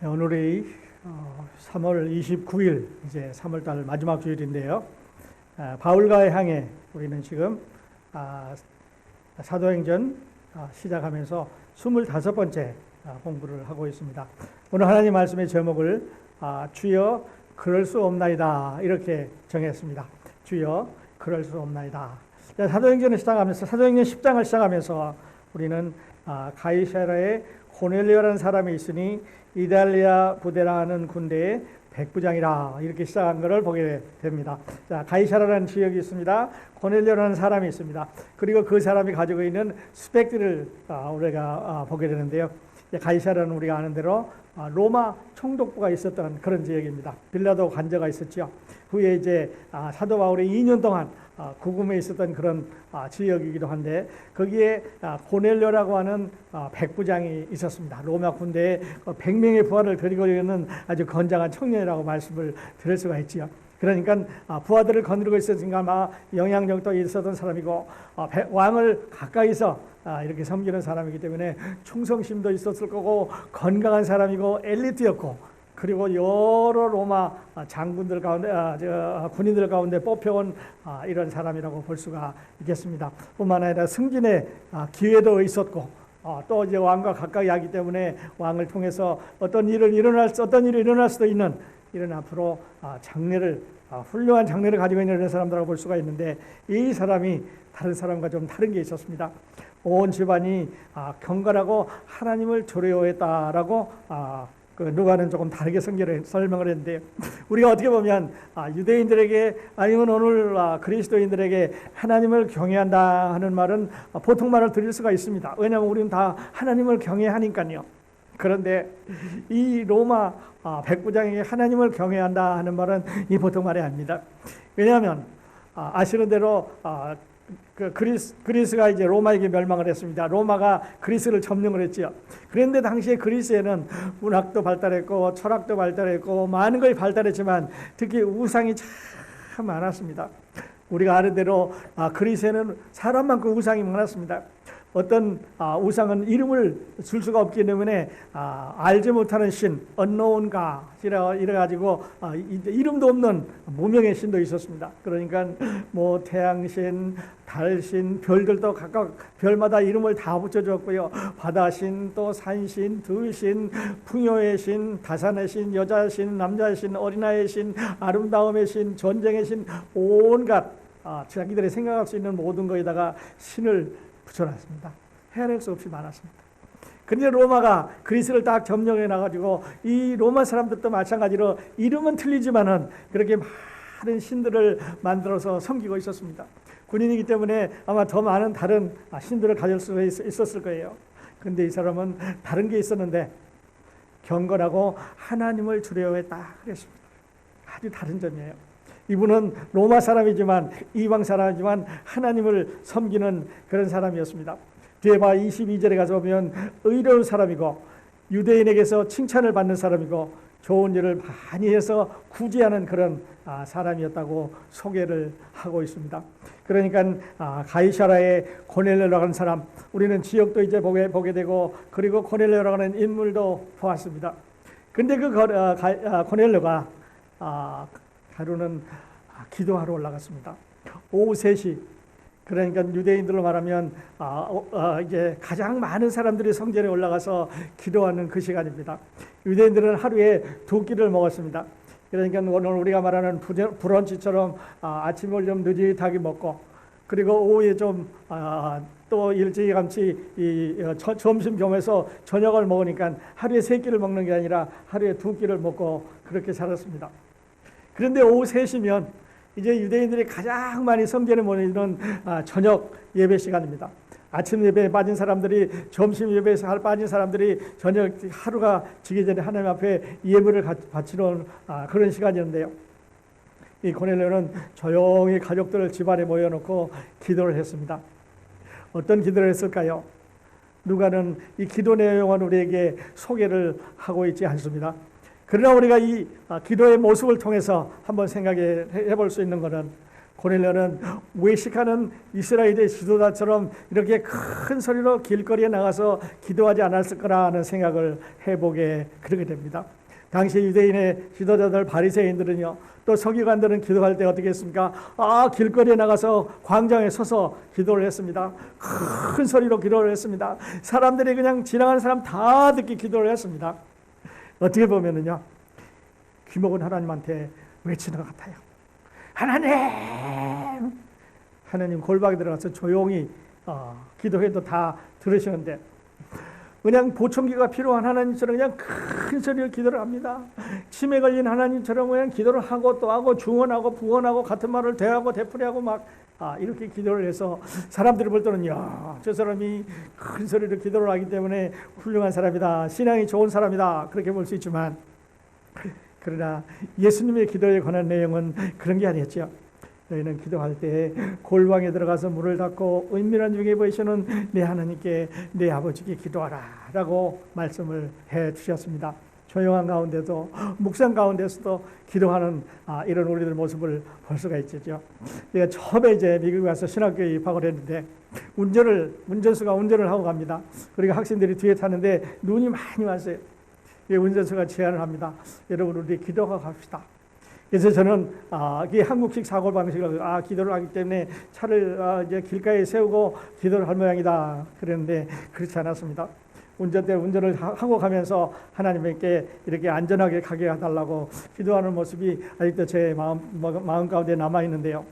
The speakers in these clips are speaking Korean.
네, 오늘이 3월 29일 이제 3월달 마지막 주일인데요. 바울과의 항해 우리는 지금 사도행전 시작하면서 25번째 공부를 하고 있습니다. 오늘 하나님 말씀의 제목을 주여 그럴 수 없나이다 이렇게 정했습니다. 주여 그럴 수 없나이다. 사도행전을 시작하면서 사도행전 10장을 시작하면서 우리는 가이사랴에 고넬료라는 사람이 있으니 이달리아 부대라는 군대의 백부장이라 이렇게 시작한 것을 보게 됩니다. 자, 가이사랴라는 지역이 있습니다. 고넬료라는 사람이 있습니다. 그리고 그 사람이 가지고 있는 스펙들을 우리가 보게 되는데요. 가이사랴는 우리가 아는 대로 로마 총독부가 있었던 그런 지역입니다. 빌라도 관저가 있었죠. 후에 이제 사도 바울이 2년 동안 구금에 있었던 그런 지역이기도 한데 거기에 고넬료라고 하는 백부장이 있었습니다. 로마 군대에 100명의 부하를 데리고 있는 아주 건장한 청년이라고 말씀을 드릴 수가 있지요. 그러니까 부하들을 거느리고 있었으니까 아마 영향력도 있었던 사람이고 왕을 가까이서 이렇게 섬기는 사람이기 때문에 충성심도 있었을 거고 건강한 사람이고 엘리트였고 그리고 여러 로마 장군들 가운데 군인들 가운데 뽑혀온 이런 사람이라고 볼 수가 있겠습니다. 뿐만 아니라 승진의 기회도 있었고 또 이제 왕과 가까이 하기 때문에 왕을 통해서 어떤 일이 일어날 수도 있는 이런 앞으로 훌륭한 장래를 가지고 있는 이런 사람들이라고 볼 수가 있는데 이 사람이 다른 사람과 좀 다른 게 있었습니다. 온 집안이 경건하고 하나님을 두려워했다라고 누가는 조금 다르게 설명을 했는데 우리가 어떻게 보면 유대인들에게 아니면 오늘 그리스도인들에게 하나님을 경외한다 하는 말은 보통 말을 드릴 수가 있습니다. 왜냐하면 우리는 다 하나님을 경외하니까요. 그런데 이 로마 백부장에게 하나님을 경외한다 하는 말은 이 보통 말이 아닙니다. 왜냐하면 아시는 대로 그리스가 이제 로마에게 멸망을 했습니다. 로마가 그리스를 점령을 했죠. 그런데 당시에 그리스에는 문학도 발달했고 철학도 발달했고 많은 것이 발달했지만 특히 우상이 참 많았습니다. 우리가 아는 대로 그리스에는 사람 많고 우상이 많았습니다. 어떤 우상은 이름을 줄 수가 없기 때문에 알지 못하는 신, unknown god이라 이래가지고 이름도 없는 무명의 신도 있었습니다. 그러니까 뭐 태양신, 달신, 별들도 각각 별마다 이름을 다 붙여줬고요. 바다신, 또 산신, 들신, 풍요의 신, 다산의 신, 여자신, 남자신, 어린아이의 신, 아름다움의 신, 전쟁의 신, 온갖 자기들이 생각할 수 있는 모든 거에다가 신을 붙여놨습니다. 헤아릴 수 없이 많았습니다. 그런데 로마가 그리스를 딱 점령해 놔가지고 이 로마 사람들도 마찬가지로 이름은 틀리지만은 그렇게 많은 신들을 만들어서 섬기고 있었습니다. 군인이기 때문에 아마 더 많은 다른 신들을 가질 수 있었을 거예요. 그런데 이 사람은 다른 게 있었는데 경건하고 하나님을 두려워했다 그랬습니다. 아주 다른 점이에요. 이분은 로마 사람이지만 이방 사람이지만 하나님을 섬기는 그런 사람이었습니다. 뒤에 22절에 가서 보면 의로운 사람이고 유대인에게서 칭찬을 받는 사람이고 좋은 일을 많이 해서 구제하는 그런 사람이었다고 소개를 하고 있습니다. 그러니까 가이사랴의 고넬료라고 하는 사람, 우리는 지역도 이제 보게 되고 그리고 고넬료라고 하는 인물도 보았습니다. 근데 그 고넬료가 하루는 기도하러 올라갔습니다. 오후 3시. 그러니까 유대인들로 말하면 이제 가장 많은 사람들이 성전에 올라가서 기도하는 그 시간입니다. 유대인들은 하루에 2끼를 먹었습니다. 그러니까 오늘 우리가 말하는 브런치처럼 아침을 좀 느릿하게 먹고 그리고 오후에 좀 또 일찌감치 점심 겸해서 저녁을 먹으니까 하루에 3끼를 먹는 게 아니라 하루에 2끼를 먹고 그렇게 살았습니다. 그런데 오후 3시면 이제 유대인들이 가장 많이 성전에 모이는 저녁 예배 시간입니다. 아침 예배에 빠진 사람들이 점심 예배에서 빠진 사람들이 저녁 하루가 지기 전에 하나님 앞에 예배를 바치는 그런 시간이었는데요. 이 고넬료는 조용히 가족들을 집안에 모여놓고 기도를 했습니다. 어떤 기도를 했을까요? 누가는 이 기도 내용은 우리에게 소개를 하고 있지 않습니다. 그러나 우리가 이 기도의 모습을 통해서 한번 생각해 볼 수 있는 것은 고넬료는 외식하는 이스라엘의 지도자처럼 이렇게 큰 소리로 길거리에 나가서 기도하지 않았을 거라는 생각을 해보게 그러게 됩니다. 당시 유대인의 지도자들 바리새인들은요, 또 서기관들은 기도할 때 어떻게 했습니까? 길거리에 나가서 광장에 서서 기도를 했습니다. 큰 소리로 기도를 했습니다. 사람들이 그냥 지나가는 사람 다 듣기 기도를 했습니다. 어떻게 보면은요, 귀먹은 하나님한테 외치는 것 같아요. 하나님 골방에 들어가서 조용히 기도해도 다 들으시는데, 그냥 보청기가 필요한 하나님처럼 그냥 큰 소리로 기도를 합니다. 치매 걸린 하나님처럼 그냥 기도를 하고 또 하고 중언하고 부언하고 같은 말을 대하고 되풀이하고 막 이렇게 기도를 해서 사람들이 볼 때는 저 사람이 큰 소리로 기도를 하기 때문에 훌륭한 사람이다, 신앙이 좋은 사람이다, 그렇게 볼 수 있지만, 그러나 예수님의 기도에 관한 내용은 그런 게 아니었죠. 너희는 기도할 때 골방에 들어가서 문을 닫고 은밀한 중에 보이시는 내 하나님께, 내 아버지께 기도하라 라고 말씀을 해 주셨습니다. 조용한 가운데도, 묵상 가운데서도 기도하는 이런 우리들 모습을 볼 수가 있죠. 내가 처음에 이제 미국에 와서 신학교에 입학을 했는데 운전수가 운전을 하고 갑니다. 그리고 학생들이 뒤에 타는데 눈이 많이 왔어요. 운전수가 제안을 합니다. 여러분, 우리 기도하고 갑시다. 그래서 저는 이게 한국식 사고 방식으로 기도를 하기 때문에 차를 이제 길가에 세우고 기도를 할 모양이다 그랬는데, 그렇지 않았습니다. 운전을 하고 가면서 하나님께 이렇게 안전하게 가게 해달라고 기도하는 모습이 아직도 제 마음 가운데 남아 있는데요.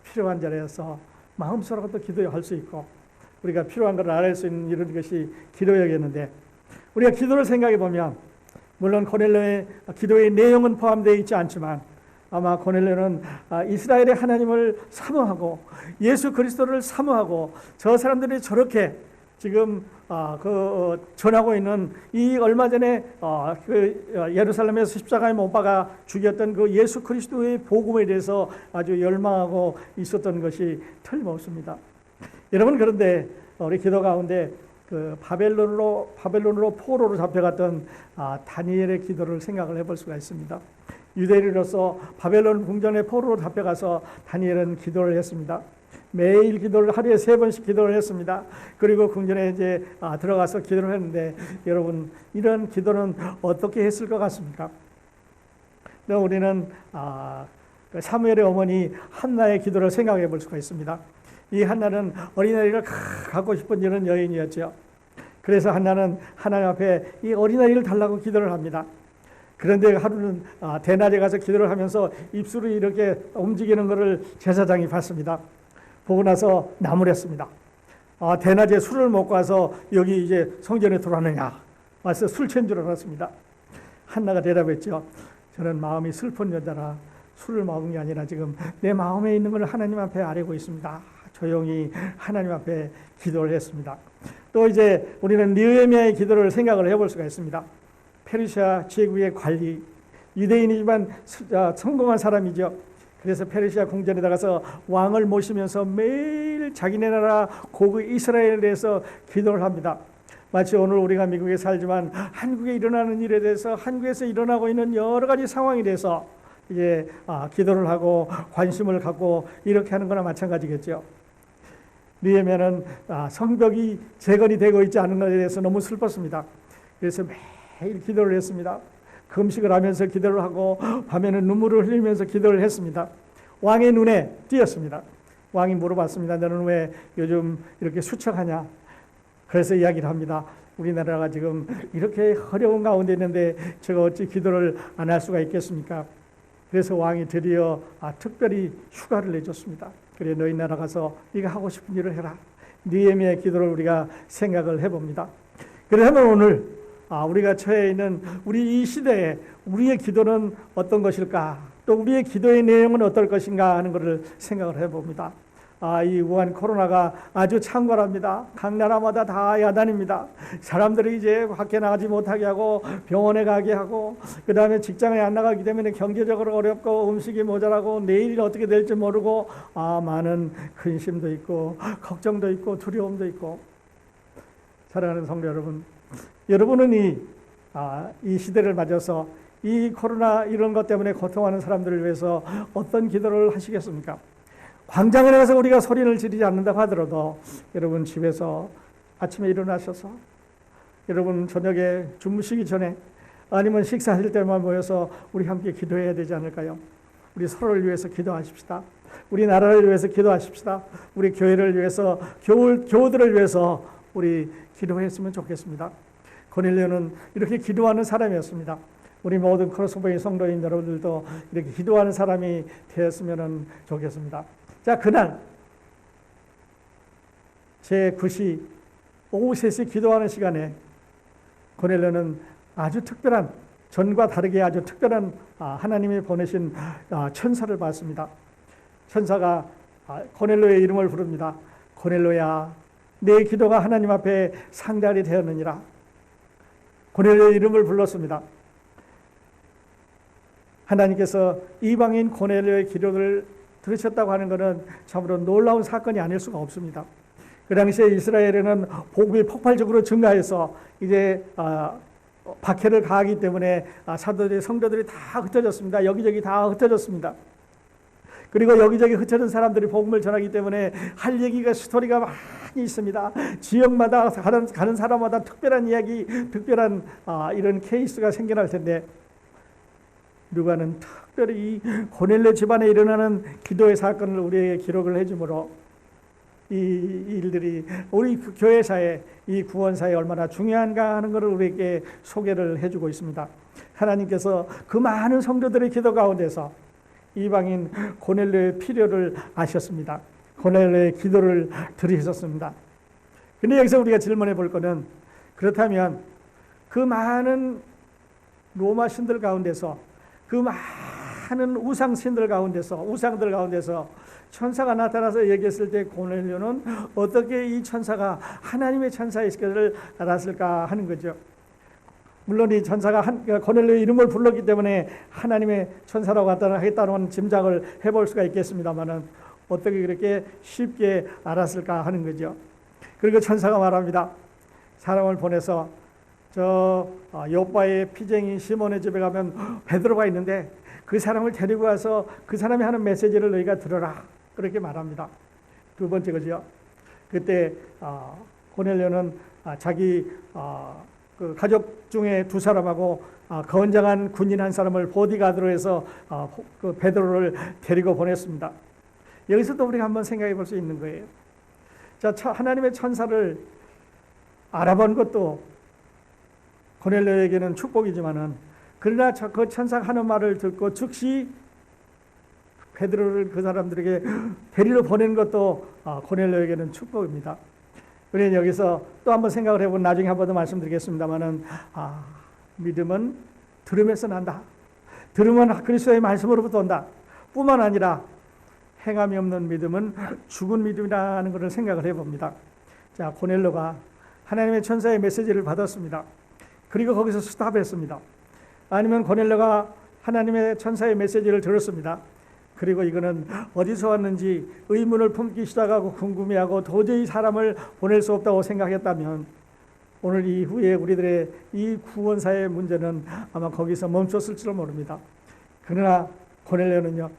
필요한 자리에서 마음속으로 또 기도할 수 있고, 우리가 필요한 걸 알아낼 수 있는 이런 것이 기도였는데, 우리가 기도를 생각해 보면, 물론 고넬료의 기도의 내용은 포함되어 있지 않지만 아마 고넬료는 이스라엘의 하나님을 사모하고 예수 그리스도를 사모하고, 저 사람들이 저렇게 지금 전하고 있는 이 얼마 전에 예루살렘에서 십자가에 못 박아 죽였던 그 예수 그리스도의 복음에 대해서 아주 열망하고 있었던 것이 틀림없습니다. 여러분, 그런데 우리 기도 가운데 바벨론으로 포로로 잡혀갔던 다니엘의 기도를 생각을 해볼 수가 있습니다. 유대인으로서 바벨론 궁전에 포로로 잡혀가서 다니엘은 기도를 했습니다. 매일 기도를 하루에 3번씩 기도를 했습니다. 그리고 궁전에 이제 들어가서 기도를 했는데, 여러분, 이런 기도는 어떻게 했을 것 같습니까? 우리는 사무엘의 어머니 한나의 기도를 생각해 볼 수가 있습니다. 이 한나는 어린아이를 갖고 싶은 이런 여인이었죠. 그래서 한나는 하나님 앞에 이 어린아이를 달라고 기도를 합니다. 그런데 하루는 대낮에 가서 기도를 하면서 입술이 이렇게 움직이는 것을 제사장이 봤습니다. 보고 나서 나무랬습니다. 대낮에 술을 먹고 와서 여기 이제 성전에 들어왔느냐, 와서 술 취한 줄 알았습니다. 한나가 대답했죠. 저는 마음이 슬픈 여자라 술을 먹은 게 아니라 지금 내 마음에 있는 걸 하나님 앞에 아뢰고 있습니다. 조용히 하나님 앞에 기도를 했습니다. 또 이제 우리는 느헤미야의 기도를 생각을 해볼 수가 있습니다. 페르시아 제국의 관리, 유대인이지만 성공한 사람이죠. 그래서 페르시아 궁전에 나가서 왕을 모시면서 매일 자기네 나라 고국 이스라엘에 대해서 기도를 합니다. 마치 오늘 우리가 미국에 살지만 한국에 일어나는 일에 대해서, 한국에서 일어나고 있는 여러 가지 상황에 대해서 이제 기도를 하고 관심을 갖고 이렇게 하는 거나 마찬가지겠죠. 느헤미야는 성벽이 재건이 되고 있지 않은 것에 대해서 너무 슬펐습니다. 그래서 매일 기도를 했습니다. 금식을 하면서 기도를 하고 밤에는 눈물을 흘리면서 기도를 했습니다. 왕의 눈에 띄었습니다. 왕이 물어봤습니다. 너는 왜 요즘 이렇게 수척하냐? 그래서 이야기를 합니다. 우리나라가 지금 이렇게 어려운 가운데 있는데 제가 어찌 기도를 안 할 수가 있겠습니까? 그래서 왕이 드디어 특별히 휴가를 내줬습니다. 그래, 너희 나라 가서 네가 하고 싶은 일을 해라. 느헤미야의 기도를 우리가 생각을 해봅니다. 그러면 오늘 우리가 처해 있는 우리 이 시대에 우리의 기도는 어떤 것일까? 또 우리의 기도의 내용은 어떨 것인가 하는 것을 생각을 해봅니다. 이 우한 코로나가 아주 창궐합니다. 각 나라마다 다 야단입니다. 사람들이 이제 밖에 나가지 못하게 하고 병원에 가게 하고, 그 다음에 직장에 안 나가기 때문에 경제적으로 어렵고 음식이 모자라고 내일이 어떻게 될지 모르고 많은 근심도 있고 걱정도 있고 두려움도 있고. 사랑하는 성도 여러분, 여러분은 이 시대를 맞아서 이 코로나 이런 것 때문에 고통하는 사람들을 위해서 어떤 기도를 하시겠습니까? 광장에 나가서 우리가 소리를 지르지 않는다고 하더라도 여러분 집에서 아침에 일어나셔서 여러분 저녁에 주무시기 전에 아니면 식사하실 때만 모여서 우리 함께 기도해야 되지 않을까요? 우리 서로를 위해서 기도하십시다. 우리 나라를 위해서 기도하십시다. 우리 교회를 위해서, 교우들을 위해서 우리 기도했으면 좋겠습니다. 고넬료는 이렇게 기도하는 사람이었습니다. 우리 모든 크로스보이 성도인 여러분들도 이렇게 기도하는 사람이 되었으면 좋겠습니다. 자, 그날 제9시 오후 3시 기도하는 시간에 고넬료는 아주 특별한, 전과 다르게 아주 특별한 하나님이 보내신 천사를 봤습니다. 천사가 고넬료의 이름을 부릅니다. 고넬료야, 내 기도가 하나님 앞에 상달이 되었느니라. 고넬료의 이름을 불렀습니다. 하나님께서 이방인 고넬료의 기도를 들으셨다고 하는 것은 참으로 놀라운 사건이 아닐 수가 없습니다. 그 당시에 이스라엘에는 복음이 폭발적으로 증가해서 이제 박해를 가하기 때문에 사도들이, 성도들이 다 흩어졌습니다. 여기저기 다 흩어졌습니다. 그리고 여기저기 흩어진 사람들이 복음을 전하기 때문에 할 얘기가, 스토리가 많이 있습니다. 지역마다 가는 사람마다 특별한 이야기, 특별한 이런 케이스가 생겨날 텐데, 누가는 특별히 이 고넬료 집안에 일어나는 기도의 사건을 우리에게 기록을 해주므로 이 일들이 우리 교회사에, 이 구원사에 얼마나 중요한가 하는 것을 우리에게 소개를 해주고 있습니다. 하나님께서 그 많은 성도들의 기도 가운데서 이방인 고넬료의 필요를 아셨습니다. 고넬료의 기도를 들으셨습니다. 근데 여기서 우리가 질문해 볼 것은, 그렇다면 그 많은 로마 신들 가운데서, 그 많은 우상들 가운데서 천사가 나타나서 얘기했을 때 고넬료는 어떻게 이 천사가 하나님의 천사이시기를 알았을까 하는 거죠. 물론 이 천사가 고넬료의 이름을 불렀기 때문에 하나님의 천사라고 하겠다는 짐작을 해볼 수가 있겠습니다만은 어떻게 그렇게 쉽게 알았을까 하는 거죠. 그리고 천사가 말합니다. 사람을 보내서 저 요바의 피쟁이 시몬의 집에 가면 베드로가 있는데 그 사람을 데리고 와서 그 사람이 하는 메시지를 너희가 들어라. 그렇게 말합니다. 두 번째 거죠. 그때 고넬료는 자기 그 가족 중에 두 사람하고 건장한 군인 한 사람을 보디가드로 해서 그 베드로를 데리고 보냈습니다. 여기서도 우리가 한번 생각해 볼 수 있는 거예요. 자, 하나님의 천사를 알아본 것도 고넬료에게는 축복이지만은, 그러나 그 천사가 하는 말을 듣고 즉시 베드로를 그 사람들에게 데리러 보낸 것도 고넬료에게는 축복입니다. 우리는 여기서 또 한번 생각을 해보면 나중에 한 번 더 말씀드리겠습니다만은, 믿음은 들음에서 난다. 들음은 그리스도의 말씀으로부터 온다. 뿐만 아니라 행함이 없는 믿음은 죽은 믿음이라는 것을 생각을 해봅니다. 자, 고넬료가 하나님의 천사의 메시지를 받았습니다. 그리고 거기서 스탑했습니다. 아니면 고넬료가 하나님의 천사의 메시지를 들었습니다. 그리고 이거는 어디서 왔는지 의문을 품기 시작하고 궁금해하고 도저히 사람을 보낼 수 없다고 생각했다면, 오늘 이후에 우리들의 이 구원사의 문제는 아마 거기서 멈췄을지도 모릅니다. 그러나 고넬료는요,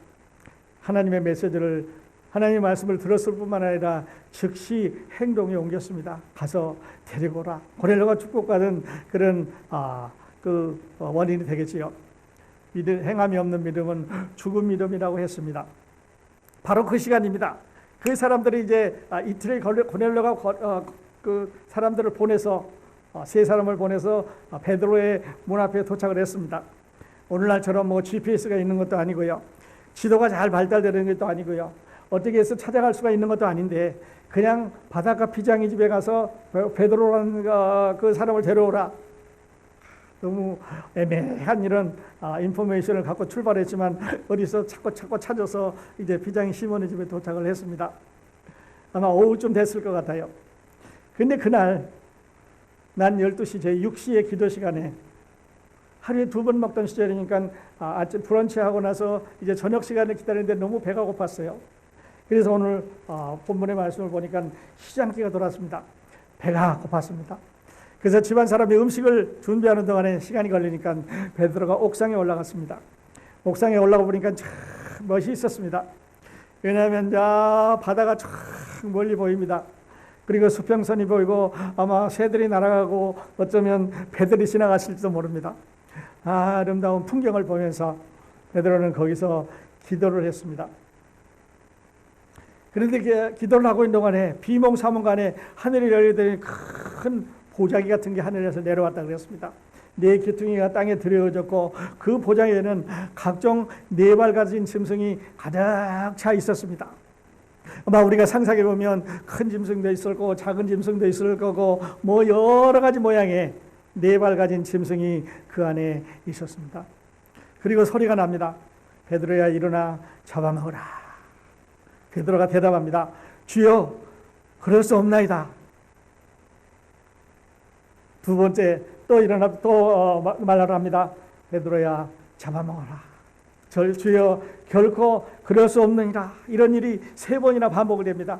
하나님의 메시지를, 하나님의 말씀을 들었을 뿐만 아니라 즉시 행동에 옮겼습니다. 가서 데리고 오라. 고넬료가 축복받은 그런 그 원인이 되겠지요. 행함이 없는 믿음은 죽은 믿음이라고 했습니다. 바로 그 시간입니다. 그 사람들이 이제 이틀에 고넬료가 그 사람들을 보내서, 세 사람을 보내서 베드로의 문 앞에 도착을 했습니다. 오늘날처럼 뭐 GPS가 있는 것도 아니고요, 지도가 잘 발달되는 것도 아니고요, 어떻게 해서 찾아갈 수가 있는 것도 아닌데, 그냥 바닷가 피장이 집에 가서 베드로라는 그 사람을 데려오라. 너무 애매한 이런 인포메이션을 갖고 출발했지만 어디서 찾고 찾아서 이제 피장이 시몬의 집에 도착을 했습니다. 아마 오후쯤 됐을 것 같아요. 근데 그날 난 12시 제6시의 기도 시간에, 하루에 2번 먹던 시절이니까 아침 브런치 하고 나서 이제 저녁 시간을 기다리는데 너무 배가 고팠어요. 그래서 오늘 본문의 말씀을 보니까 시장기가 돌았습니다. 배가 고팠습니다. 그래서 집안 사람이 음식을 준비하는 동안에 시간이 걸리니까 베드로가 옥상에 올라갔습니다. 옥상에 올라가 보니까 참 멋이 있었습니다. 왜냐하면 바다가 쫙 멀리 보입니다. 그리고 수평선이 보이고 아마 새들이 날아가고 어쩌면 배들이 지나갔을지도 모릅니다. 아름다운 풍경을 보면서 베드로는 거기서 기도를 했습니다. 그런데 기도를 하고 있는 동안에 비몽사몽간에 하늘이 열리더니 큰 보자기 같은 게 하늘에서 내려왔다 그랬습니다. 네 귀퉁이가 땅에 들여졌고 그 보자기에는 각종 네 발 가진 짐승이 가득 차 있었습니다. 아마 우리가 상상해 보면 큰 짐승도 있을 거고 작은 짐승도 있을 거고 뭐 여러 가지 모양의 네 발 가진 짐승이 그 안에 있었습니다. 그리고 소리가 납니다. 베드로야 일어나 잡아먹으라. 베드로가 대답합니다. 주여 그럴 수 없나이다. 두 번째 또 일어나 또 말하라 합니다. 베드로야 잡아먹어라. 주여 결코 그럴 수 없느니라. 이런 일이 세 번이나 반복이 됩니다.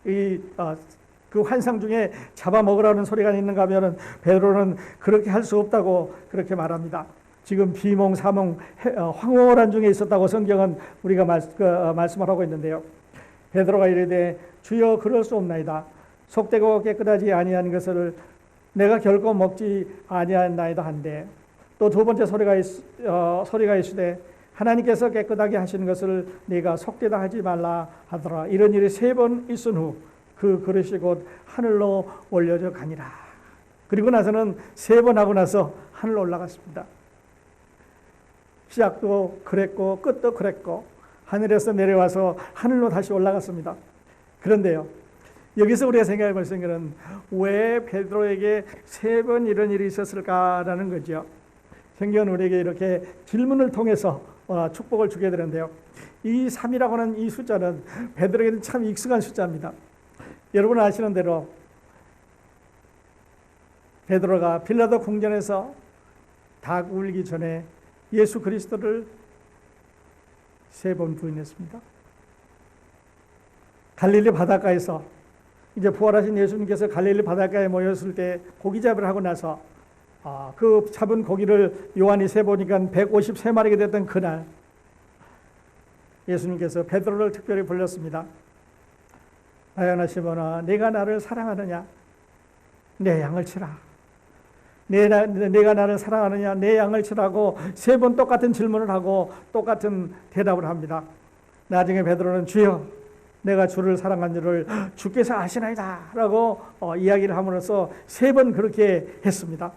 그 환상 중에 잡아먹으라는 소리가 있는가 하면은 베드로는 그렇게 할 수 없다고 그렇게 말합니다. 지금 비몽사몽 황홀한 중에 있었다고 성경은 우리가 말씀을 하고 있는데요. 베드로가 이르되 주여 그럴 수 없나이다. 속되고 깨끗하지 아니한 것을 내가 결코 먹지 아니하나이다 한데 또 두 번째 소리가 있으되 하나님께서 깨끗하게 하시는 것을 네가 속되다 하지 말라 하더라. 이런 일이 세 번 있은 후 그 그릇이 곧 하늘로 올려져 가니라. 그리고 나서는 세 번 하고 나서 하늘로 올라갔습니다. 시작도 그랬고 끝도 그랬고 하늘에서 내려와서 하늘로 다시 올라갔습니다. 그런데요, 여기서 우리가 생각해 볼 생각은 왜 베드로에게 세 번 이런 일이 있었을까라는 거죠. 성경은 우리에게 이렇게 질문을 통해서 축복을 주게 되는데요. 이 3이라고 하는 이 숫자는 베드로에게는 참 익숙한 숫자입니다. 여러분 아시는 대로 베드로가 빌라도 궁전에서 닭 울기 전에 예수 그리스도를 세 번 부인했습니다. 갈릴리 바닷가에서 이제 부활하신 예수님께서 갈릴리 바닷가에 모였을 때 고기잡이를 하고 나서 그 잡은 고기를 요한이 세보니까 153마리가 됐던 그날 예수님께서 베드로를 특별히 불렀습니다. 나야나 시몬아, 네가 나를 사랑하느냐? 내 양을 치라. 내가 나를 사랑하느냐? 내 양을 치라고 세 번 똑같은 질문을 하고 똑같은 대답을 합니다. 나중에 베드로는 주여 내가 주를 사랑한 줄을 주께서 아시나이다 라고 이야기를 함으로써 세 번 그렇게 했습니다.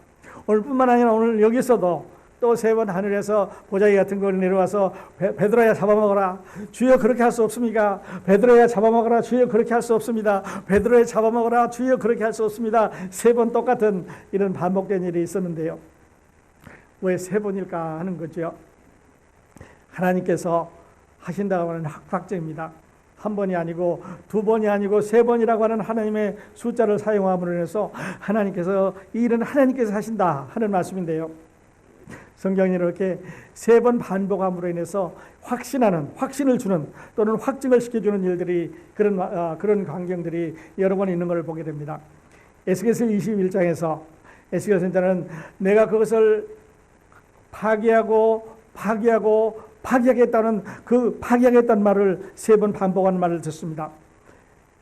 오늘뿐만 아니라 오늘 여기서도 또 세 번 하늘에서 보자기 같은 걸 내려와서 베드로야 잡아먹어라. 주여 그렇게 할 수 없습니까? 베드로야 잡아먹어라. 주여 그렇게 할 수 없습니다. 베드로야 잡아먹어라. 주여 그렇게 할 수 없습니다. 세 번 똑같은 이런 반복된 일이 있었는데요. 왜 세 번일까 하는 거죠. 하나님께서 하신다고 하는 확정입니다. 한 번이 아니고 두 번이 아니고 세 번이라고 하는 하나님의 숫자를 사용함으로 인해서 하나님께서 이 일은 하나님께서 하신다 하는 말씀인데요. 성경이 이렇게 세 번 반복함으로 인해서 확신을 주는 또는 확증을 시켜주는 일들이 그런 광경들이 여러 번 있는 것을 보게 됩니다. 에스겔서 21장에서 에스겔 선지자는 내가 그것을 파괴하겠다는 그 파괴하겠다는 말을 세 번 반복하는 말을 듣습니다.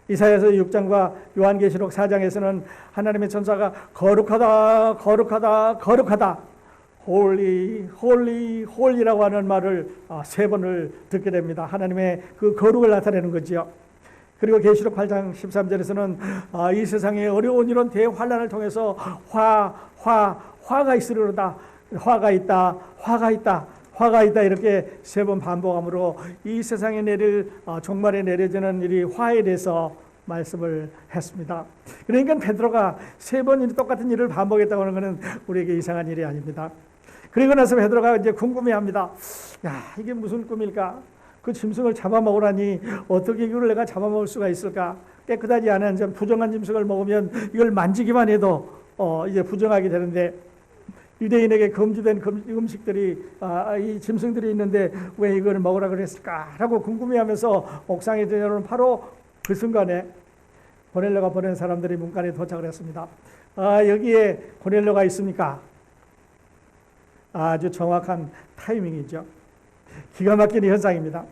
이사야서 6장과 요한계시록 4장에서는 하나님의 천사가 거룩하다 거룩하다 거룩하다 홀리 홀리 홀리라고 하는 말을 세 번을 듣게 됩니다. 하나님의 그 거룩을 나타내는 거지요. 그리고 계시록 8장 13절에서는 이 세상의 어려운 이런 대환란을 통해서 화가 있으리로다. 화가 있다 이렇게 세 번 반복함으로 이 세상에 종말에 내려지는 일이 화에 대해서 말씀을 했습니다. 그러니까 베드로가 세 번 똑같은 일을 반복했다고 하는 것은 우리에게 이상한 일이 아닙니다. 그리고 나서 베드로가 이제 궁금해합니다. 야, 이게 무슨 꿈일까? 그 짐승을 잡아먹으라니 어떻게 이걸 내가 잡아먹을 수가 있을까? 깨끗하지 않은 부정한 짐승을 먹으면 이걸 만지기만 해도 이제 부정하게 되는데 유대인에게 금지된 음식들이 이 짐승들이 있는데 왜 이걸 먹으라 그랬을까라고 궁금해하면서 옥상에 들어오는 바로 그 순간에 고넬료가 보낸 사람들이 문간에 도착을 했습니다. 여기에 고넬료가 있습니까? 아주 정확한 타이밍이죠. 기가 막힌 현상입니다.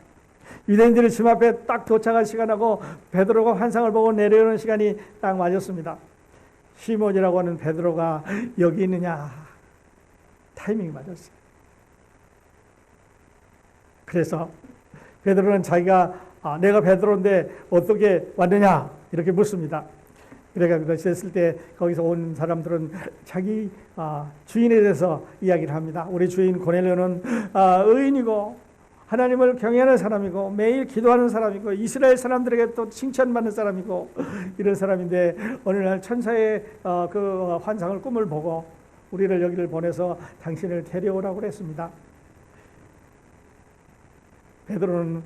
유대인들이 집 앞에 딱 도착할 시간하고 베드로가 환상을 보고 내려오는 시간이 딱 맞았습니다. 시몬이라고 하는 베드로가 여기 있느냐, 타이밍이 맞았어요. 그래서 베드로는 자기가 내가 베드로인데 어떻게 왔느냐 이렇게 묻습니다. 그래가 그랬을 때 거기서 온 사람들은 자기 주인에 대해서 이야기를 합니다. 우리 주인 고넬료는 의인이고 하나님을 경외하는 사람이고 매일 기도하는 사람이고 이스라엘 사람들에게 또 칭찬받는 사람이고 이런 사람인데 어느 날 천사의 그 환상을 꿈을 보고 우리를 여기를 보내서 당신을 데려오라고 그랬습니다. 베드로는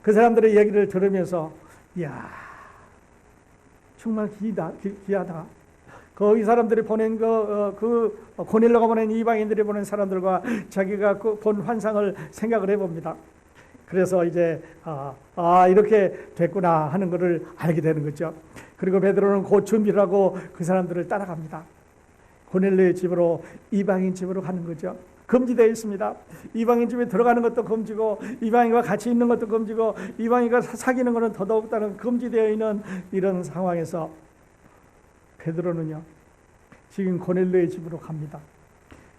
그 사람들의 얘기를 들으면서 이야 정말 귀하다. 거기 사람들이 보낸 그 고넬료가 보낸 이방인들이 보낸 사람들과 자기가 본 환상을 생각을 해봅니다. 그래서 이제 이렇게 됐구나 하는 것을 알게 되는 거죠. 그리고 베드로는 곧 준비를 하고 그 사람들을 따라갑니다. 고넬료의 집으로 이방인 집으로 가는 거죠. 금지되어 있습니다. 이방인 집에 들어가는 것도 금지고 이방인과 같이 있는 것도 금지고 이방인과 사귀는 것은 더더욱다른 금지되어 있는 이런 상황에서 베드로는요 지금 고넬료의 집으로 갑니다.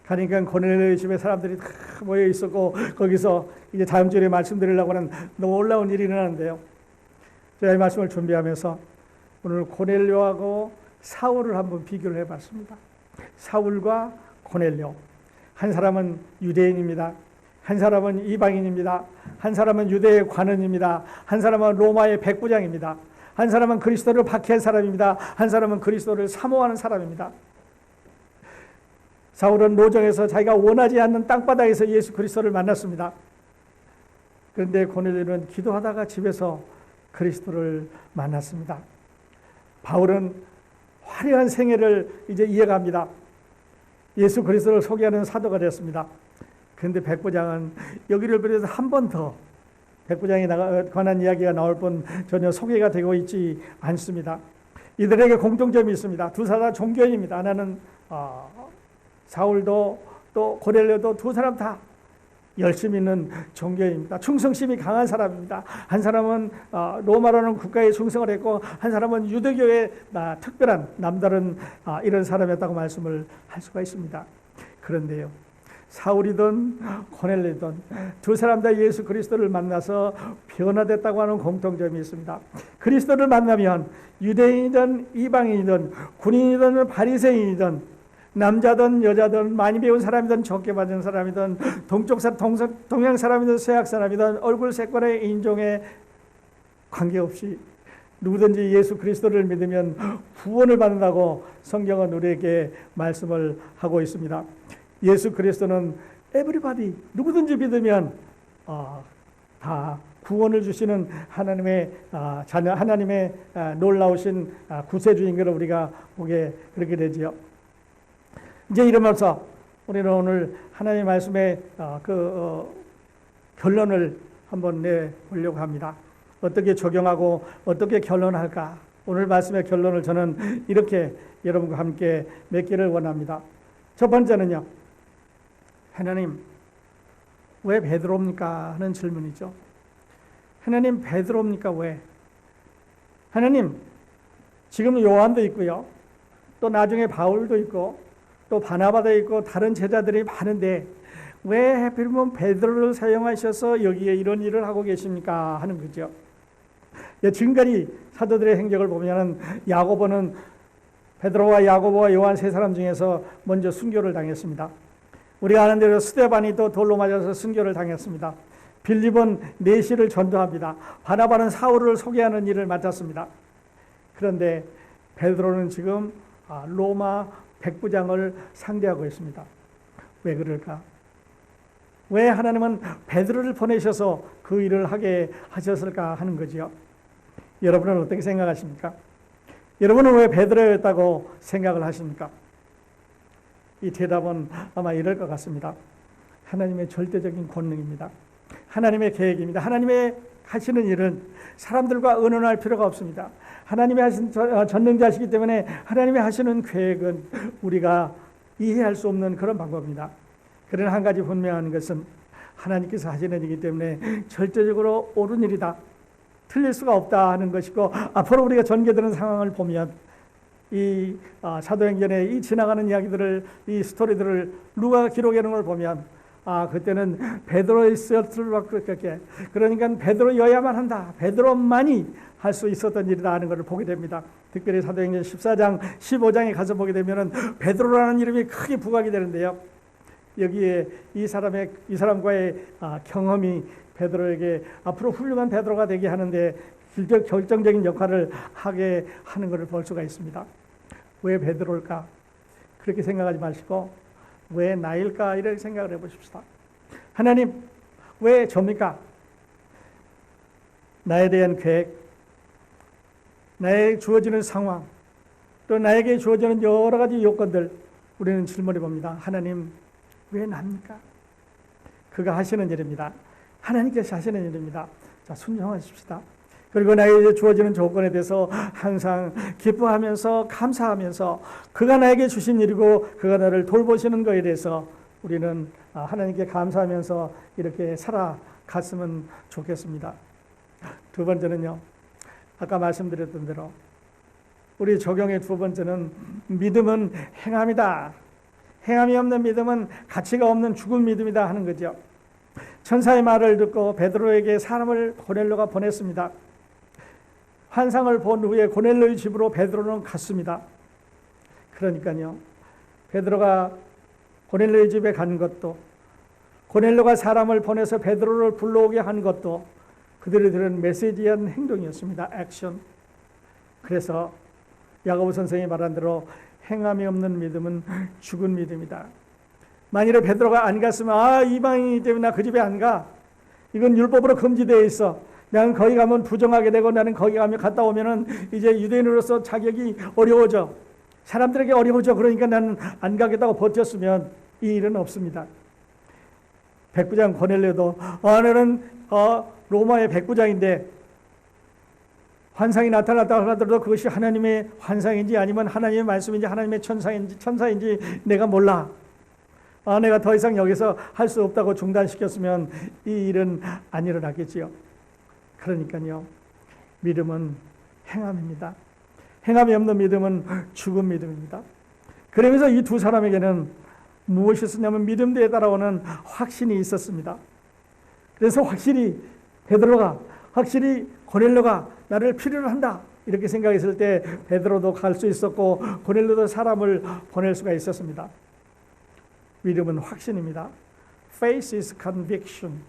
가니까 고넬료의 집에 사람들이 다 모여 있었고 거기서 이제 다음 주에 말씀드리려고 하는 놀라운 일이 일어나는데요. 제가 이 말씀을 준비하면서 오늘 고넬료하고 사울을 한번 비교를 해봤습니다. 사울과 고넬료. 한 사람은 유대인입니다. 한 사람은 이방인입니다. 한 사람은 유대의 관원입니다. 한 사람은 로마의 백부장입니다. 한 사람은 그리스도를 박해한 사람입니다. 한 사람은 그리스도를 사모하는 사람입니다. 사울은 노정에서 자기가 원하지 않는 땅바닥에서 예수 그리스도를 만났습니다. 그런데 고넬료는 기도하다가 집에서 그리스도를 만났습니다. 바울은 화려한 생애를 이제 이어갑니다. 예수 그리스도를 소개하는 사도가 되었습니다. 그런데 백부장은 여기를 비롯해서 한 번 더 백부장에 관한 이야기가 나올 뿐 전혀 소개가 되고 있지 않습니다. 이들에게 공통점이 있습니다. 두 사람 종교인입니다. 하나는 사울도 또 고넬료도 두 사람 다 열심히 있는 종교인입니다. 충성심이 강한 사람입니다. 한 사람은 로마라는 국가에 충성을 했고 한 사람은 유대교의 특별한 남다른 이런 사람이었다고 말씀을 할 수가 있습니다. 그런데요. 사울이든 고넬료든 두 사람 다 예수 그리스도를 만나서 변화됐다고 하는 공통점이 있습니다. 그리스도를 만나면 유대인이든 이방인이든 군인이든 바리새인이든 남자든 여자든 많이 배운 사람이든 적게 받은 사람이든 동양 사람이든 서양 사람이든 얼굴 색깔의 인종에 관계없이 누구든지 예수 그리스도를 믿으면 구원을 받는다고 성경은 우리에게 말씀을 하고 있습니다. 예수 그리스도는 everybody 누구든지 믿으면 다 구원을 주시는 하나님의 자녀, 하나님의 놀라우신 구세주인 것을 우리가 보게 그렇게 되지요. 이제 이러면서 우리는 오늘 하나님의 말씀의 결론을 한번 내보려고 합니다. 어떻게 적용하고 어떻게 결론할까? 오늘 말씀의 결론을 저는 이렇게 여러분과 함께 맺기를 원합니다. 첫 번째는요. 하나님 왜 베드로입니까? 하는 질문이죠. 하나님 베드로입니까? 왜? 하나님 지금 요한도 있고요. 또 나중에 바울도 있고 또 바나바도 있고 다른 제자들이 많은데 왜 하필이면 베드로를 사용하셔서 여기에 이런 일을 하고 계십니까? 하는 거죠. 지금까지 사도들의 행적을 보면 야고보는 베드로와 야고보와 요한 세 사람 중에서 먼저 순교를 당했습니다. 우리가 아는 대로 스데반이 또 돌로 맞아서 순교를 당했습니다. 빌립은 내시를 전도합니다. 바나바는 사울을 소개하는 일을 맡았습니다. 그런데 베드로는 지금 로마 백부장을 상대하고 있습니다. 왜 그럴까? 왜 하나님은 베드로를 보내셔서 그 일을 하게 하셨을까 하는 거지요. 여러분은 어떻게 생각하십니까? 여러분은 왜 베드로였다고 생각을 하십니까? 이 대답은 아마 이럴 것 같습니다. 하나님의 절대적인 권능입니다. 하나님의 계획입니다. 하나님의 하시는 일은 사람들과 의논할 필요가 없습니다. 하나님이 하신 전능자시기 때문에 하나님이 하시는 계획은 우리가 이해할 수 없는 그런 방법입니다. 그러나 한 가지 분명한 것은 하나님께서 하시는 일이기 때문에 절대적으로 옳은 일이다, 틀릴 수가 없다 하는 것이고, 앞으로 우리가 전개되는 상황을 보면 이 사도행전의 이 지나가는 이야기들을, 이 스토리들을 누가 기록해 놓은 걸 보면 그때는 베드로의 있었을밖에, 그러니까 베드로여야만 한다, 베드로만이 할 수 있었던 일이다 하는 것을 보게 됩니다. 특별히 사도행전 14장 15장에 가서 보게 되면은 베드로라는 이름이 크게 부각이 되는데요, 여기에 이 사람과의 경험이 베드로에게 앞으로 훌륭한 베드로가 되게 하는데 결정적인 역할을 하게 하는 것을 볼 수가 있습니다. 왜 베드로일까? 그렇게 생각하지 마시고 왜 나일까? 이렇게 생각을 해보십시다. 하나님, 왜 저입니까? 나에 대한 계획, 나에게 주어지는 상황, 또 나에게 주어지는 여러 가지 요건들, 우리는 질문해 봅니다. 하나님, 왜 납니까? 그가 하시는 일입니다. 하나님께서 하시는 일입니다. 자, 순종하십시다. 그리고 나에게 주어지는 조건에 대해서 항상 기뻐하면서 감사하면서 그가 나에게 주신 일이고 그가 나를 돌보시는 것에 대해서 우리는 하나님께 감사하면서 이렇게 살아갔으면 좋겠습니다. 두 번째는요, 아까 말씀드렸던 대로 우리 적용의 두 번째는 믿음은 행함이다. 행함이 없는 믿음은 가치가 없는 죽은 믿음이다 하는 거죠. 천사의 말을 듣고 베드로에게 사람을 고넬료가 보냈습니다. 환상을 본 후에 고넬료의 집으로 베드로는 갔습니다. 그러니까요, 베드로가 고넬료의 집에 간 것도, 고넬료가 사람을 보내서 베드로를 불러오게 한 것도 그들이 들은 메시지한 행동이었습니다. 액션. 그래서 야고보 선생이 말한 대로 행함이 없는 믿음은 죽은 믿음이다. 만일에 베드로가 안 갔으면 이방인이기 때문에 나 그 집에 안 가, 이건 율법으로 금지되어 있어, 나는 거기 가면 부정하게 되고 나는 거기 가면 갔다 오면은 이제 유대인으로서 자격이 어려워져, 사람들에게 어려워져, 그러니까 나는 안 가겠다고 버텼으면 이 일은 없습니다. 백부장 고넬료도 나는 로마의 백부장인데 환상이 나타났다 하더라도 그것이 하나님의 환상인지 아니면 하나님의 말씀인지 하나님의 천사인지 내가 몰라. 내가 더 이상 여기서 할 수 없다고 중단시켰으면 이 일은 안 일어났겠지요. 그러니까요, 믿음은 행함입니다. 행함이 없는 믿음은 죽은 믿음입니다. 그러면서 이 두 사람에게는 무엇이 있었냐면 믿음 뒤에 따라오는 확신이 있었습니다. 그래서 확실히 베드로가, 확실히 고넬료가 나를 필요로 한다 이렇게 생각했을 때 베드로도 갈 수 있었고 고넬료도 사람을 보낼 수가 있었습니다. 믿음은 확신입니다. Faith is conviction.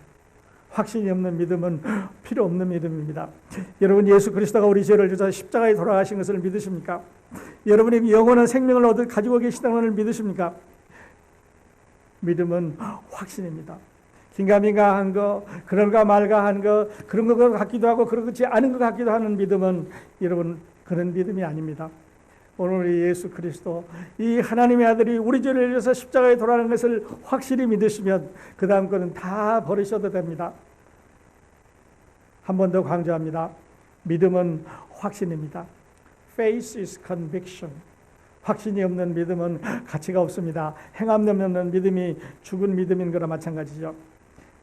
확신이 없는 믿음은 필요 없는 믿음입니다. 여러분, 예수 그리스도가 우리 죄를 져서 십자가에 돌아가신 것을 믿으십니까? 여러분이 영원한 생명을 가지고 계시다는 것을 믿으십니까? 믿음은 확신입니다. 긴가민가 한 거, 그런가 말가 한 거, 그런 것 같기도 하고 그렇지 않은 것 같기도 하는 믿음은 여러분 그런 믿음이 아닙니다. 오늘 예수 그리스도, 이 하나님의 아들이 우리 죄를 위해서 십자가에 돌아가는 것을 확실히 믿으시면 그 다음 거는 다 버리셔도 됩니다. 한 번 더 강조합니다. 믿음은 확신입니다. Faith is conviction. 확신이 없는 믿음은 가치가 없습니다. 행함 없는 믿음이 죽은 믿음인 거나 마찬가지죠.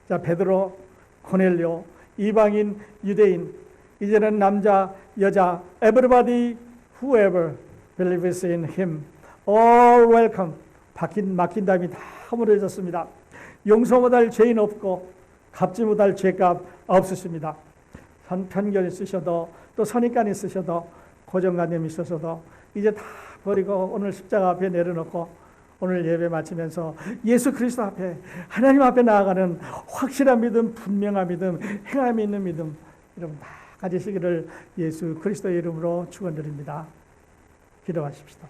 자, 베드로, 고넬료, 이방인, 유대인, 이제는 남자, 여자, everybody, whoever believes in him, all welcome. 막힌 담이 다 허물어졌습니다. 용서 못할 죄인 없고 갚지 못할 죄값 없으십니다. 편견 있으셔도 또 선입관 있으셔도 고정관념 있으셔도 이제 다 버리고 오늘 십자가 앞에 내려놓고 오늘 예배 마치면서 예수 그리스도 앞에, 하나님 앞에 나아가는 확실한 믿음, 분명한 믿음, 행함이 있는 믿음 여러분 다 가지시기를 예수 그리스도의 이름으로 축원드립니다. 기도하십시다.